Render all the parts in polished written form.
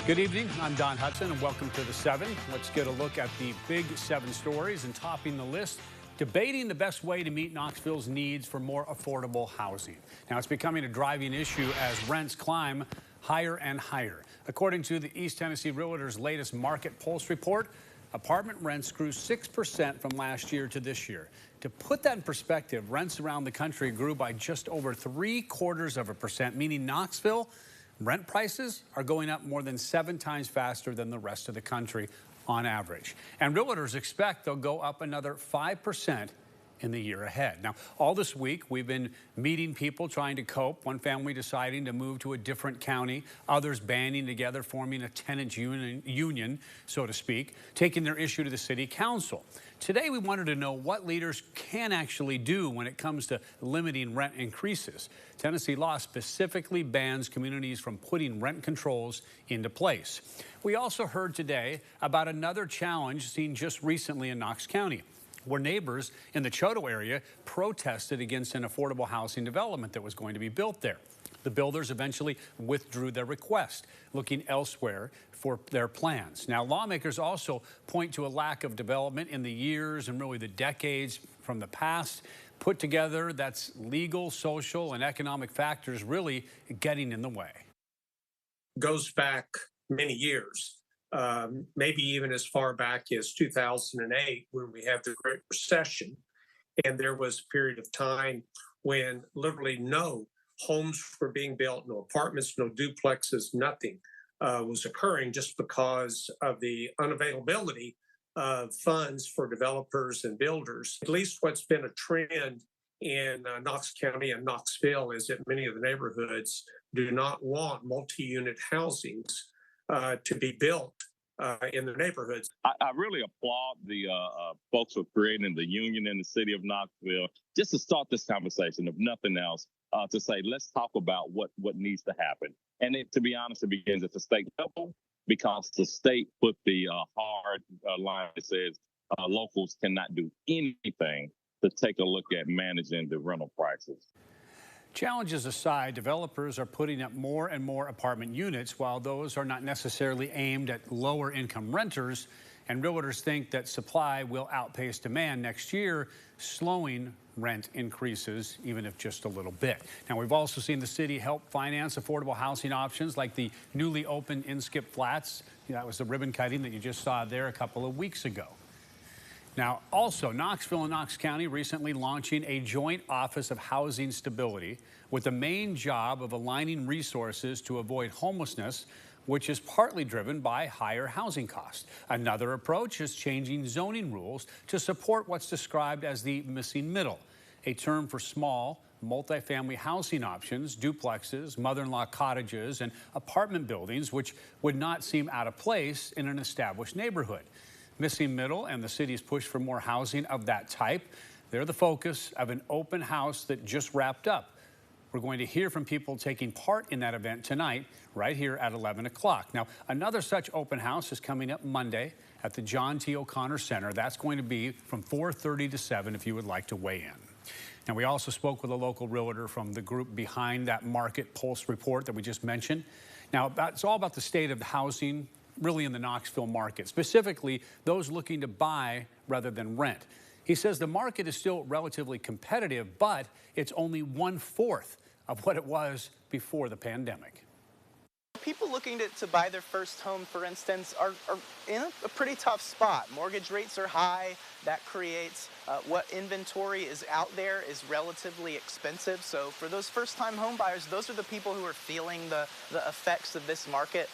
Good evening. I'm Don Hudson, and welcome to the 7. Let's get a look at the big 7 stories, and topping the list, debating the best way to meet Knoxville's needs for more affordable housing. Now, it's becoming a driving issue as rents climb higher and higher. According to the East Tennessee Realtors' latest market pulse report, apartment rents grew 6% from last year to this year. To put that in perspective, rents around the country grew by just over 0.75%, meaning Knoxville rent prices are going up more than 7 times faster than the rest of the country on average. And realtors expect they'll go up another 5% in the year ahead. Now, all this week, we've been meeting people trying to cope. One family deciding to move to a different county, others banding together, forming a tenants union, so to speak, taking their issue to the city council. Today, we wanted to know what leaders can actually do when it comes to limiting rent increases. Tennessee law specifically bans communities from putting rent controls into place. We also heard today about another challenge seen just recently in Knox County, where neighbors in the Choteau area protested against an affordable housing development that was going to be built there. The builders eventually withdrew their request, looking elsewhere for their plans. Now, lawmakers also point to a lack of development in the years and really the decades from the past put together. That's legal, social, and economic factors really getting in the way. Goes back many years. Maybe even as far back as 2008, when we had the Great Recession. And there was a period of time when literally no homes were being built, no apartments, no duplexes, nothing was occurring just because of the unavailability of funds for developers and builders. At least what's been a trend in Knox County and Knoxville is that many of the neighborhoods do not want multi-unit housings to be built in the neighborhoods. I really applaud the folks for creating the union in the city of Knoxville, just to start this conversation, if nothing else, to say, let's talk about what needs to happen. And to be honest, it begins at the state level, because the state put the hard line that says locals cannot do anything to take a look at managing the rental prices. Challenges aside, developers are putting up more and more apartment units, while those are not necessarily aimed at lower income renters. And realtors think that supply will outpace demand next year, slowing rent increases, even if just a little bit. Now, we've also seen the city help finance affordable housing options like the newly opened Inskip Flats. That was the ribbon cutting that you just saw there a couple of weeks ago. Now, also, Knoxville and Knox County recently launching a joint Office of Housing Stability with the main job of aligning resources to avoid homelessness, which is partly driven by higher housing costs. Another approach is changing zoning rules to support what's described as the missing middle, a term for small, multifamily housing options, duplexes, mother-in-law cottages, and apartment buildings, which would not seem out of place in an established neighborhood. Missing middle and the city's push for more housing of that type, they're the focus of an open house that just wrapped up. We're going to hear from people taking part in that event tonight, right here at 11 o'clock. Now, another such open house is coming up Monday at the John T. O'Connor Center. That's going to be from 4:30 to 7 if you would like to weigh in. Now, we also spoke with a local realtor from the group behind that market pulse report that we just mentioned. Now, it's all about the state of the housing really in the Knoxville market, specifically those looking to buy rather than rent. He says the market is still relatively competitive, but it's only 1/4 of what it was before the pandemic. People looking to buy their first home, for instance, are in a pretty tough spot. Mortgage rates are high. That creates what inventory is out there is relatively expensive. So for those first-time home buyers, those are the people who are feeling the effects of this market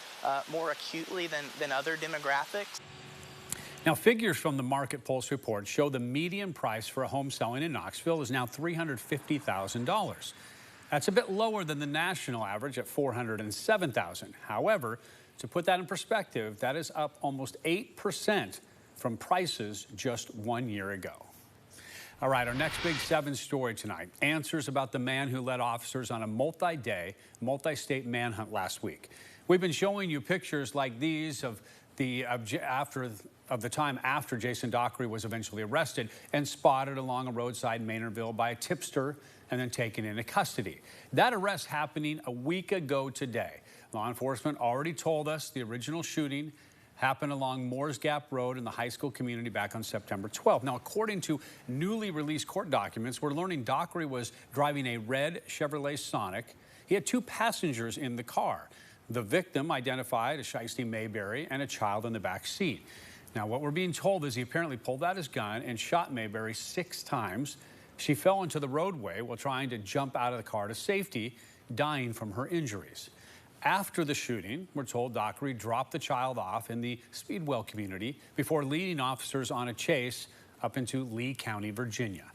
more acutely than other demographics. Now, figures from the Market Pulse report show the median price for a home selling in Knoxville is now $350,000. That's a bit lower than the national average at $407,000. However, to put that in perspective, that is up almost 8% from prices just 1 year ago. All right, our next big 7 story tonight, answers about the man who led officers on a multi-day, multi-state manhunt last week. We've been showing you pictures like these of the time after Jason Dockery was eventually arrested and spotted along a roadside in Maynardville by a tipster and then taken into custody. That arrest happening a week ago today. Law enforcement already told us the original shooting happened along Moores Gap Road in the high school community back on September 12th. Now, according to newly released court documents, we're learning Dockery was driving a red Chevrolet Sonic. He had 2 passengers in the car. The victim identified as Shiesty Mayberry and a child in the back seat. Now, what we're being told is he apparently pulled out his gun and shot Mayberry 6 times. She fell into the roadway while trying to jump out of the car to safety, dying from her injuries. After the shooting, we're told Dockery dropped the child off in the Speedwell community before leading officers on a chase up into Lee County, Virginia.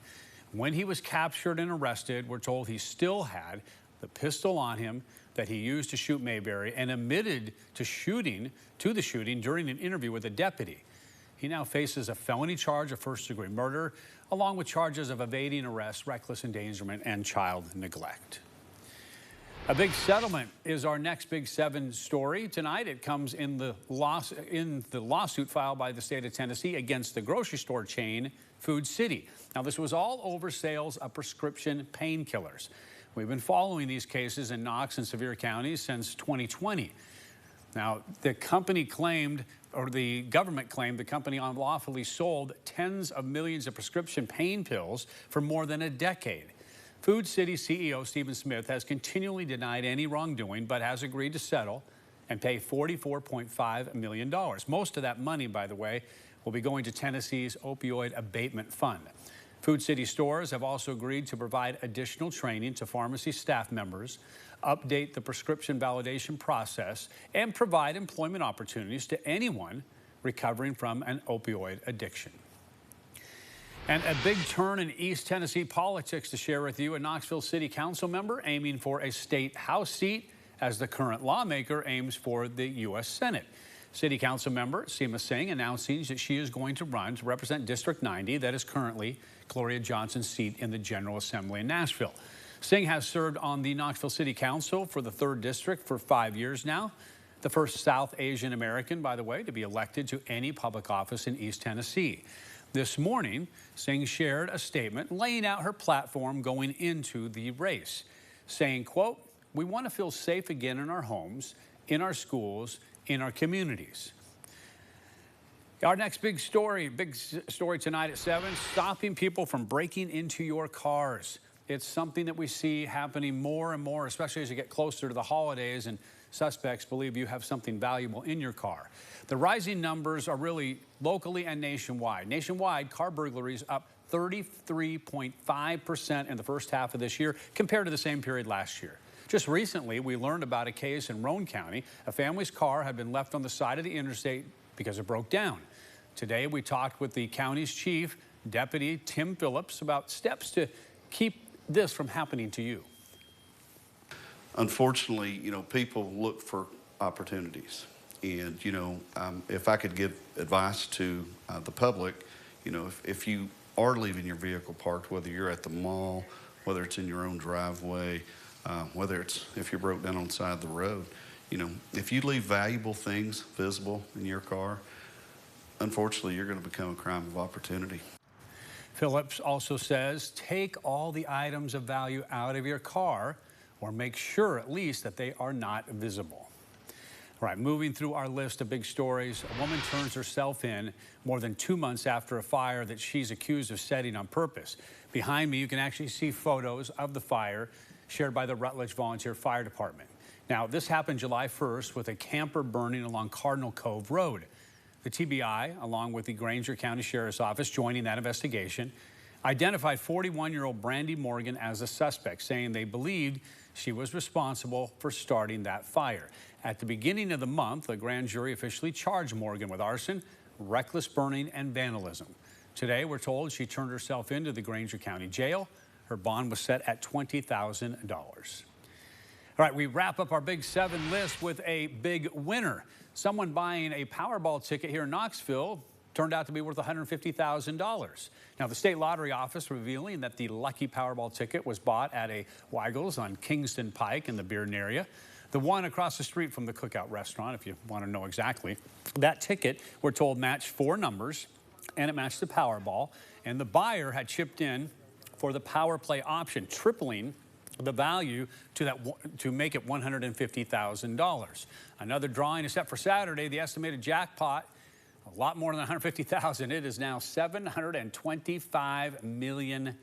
When he was captured and arrested, we're told he still had the pistol on him that he used to shoot Mayberry and admitted to the shooting during an interview with a deputy. He now faces a felony charge of first-degree murder, along with charges of evading arrest, reckless endangerment, and child neglect. A big settlement is our next Big 7 story tonight. It comes in the lawsuit filed by the state of Tennessee against the grocery store chain Food City. Now, this was all over sales of prescription painkillers. We've been following these cases in Knox and Sevier counties since 2020. Now, the government claimed the company unlawfully sold tens of millions of prescription pain pills for more than a decade. Food City CEO Stephen Smith has continually denied any wrongdoing, but has agreed to settle and pay $44.5 million. Most of that money, by the way, will be going to Tennessee's Opioid Abatement Fund. Food City stores have also agreed to provide additional training to pharmacy staff members, update the prescription validation process, and provide employment opportunities to anyone recovering from an opioid addiction. And a big turn in East Tennessee politics to share with you. A Knoxville City Council member aiming for a state House seat as the current lawmaker aims for the U.S. Senate. City Council member Seema Singh announcing that she is going to run to represent District 90, that is currently Gloria Johnson's seat in the General Assembly in Nashville. Singh has served on the Knoxville City Council for the 3rd District for 5 years now. The first South Asian American, by the way, to be elected to any public office in East Tennessee. This morning, Singh shared a statement laying out her platform going into the race, saying, quote, "We want to feel safe again in our homes, in our schools, in our communities." Our next big story tonight at 7, stopping people from breaking into your cars. It's something that we see happening more and more, especially as you get closer to the holidays and suspects believe you have something valuable in your car. The rising numbers are really locally and nationwide. Nationwide, car burglaries up 33.5% in the first half of this year compared to the same period last year. Just recently, we learned about a case in Roane County. A family's car had been left on the side of the interstate because it broke down. Today, we talked with the county's chief, Deputy Tim Phillips, about steps to keep this from happening to you. Unfortunately, people look for opportunities. And, if I could give advice to the public, if you are leaving your vehicle parked, whether you're at the mall, whether it's in your own driveway, whether it's if you're broke down on the side of the road, if you leave valuable things visible in your car, unfortunately, you're going to become a crime of opportunity. Phillips also says, take all the items of value out of your car, or make sure at least that they are not visible. All right, moving through our list of big stories, a woman turns herself in more than 2 months after a fire that she's accused of setting on purpose. Behind me, you can actually see photos of the fire shared by the Rutledge Volunteer Fire Department. Now, this happened July 1st with a camper burning along Cardinal Cove Road. The TBI, along with the Grainger County Sheriff's Office joining that investigation, identified 41-year-old Brandy Morgan as a suspect, saying they believed she was responsible for starting that fire. At the beginning of the month, a grand jury officially charged Morgan with arson, reckless burning, and vandalism. Today, we're told she turned herself into the Grainger County Jail. Her bond was set at $20,000. All right, we wrap up our Big 7 list with a big winner. Someone buying a Powerball ticket here in Knoxville turned out to be worth $150,000. Now, the state lottery office revealing that the lucky Powerball ticket was bought at a Weigel's on Kingston Pike in the Bearden area, the one across the street from the Cookout restaurant, if you want to know exactly. That ticket, we're told, matched 4 numbers, and it matched the Powerball, and the buyer had chipped in for the power play option, tripling the value to make it $150,000. Another drawing is set for Saturday. The estimated jackpot, a lot more than $150,000. It is now $725 million.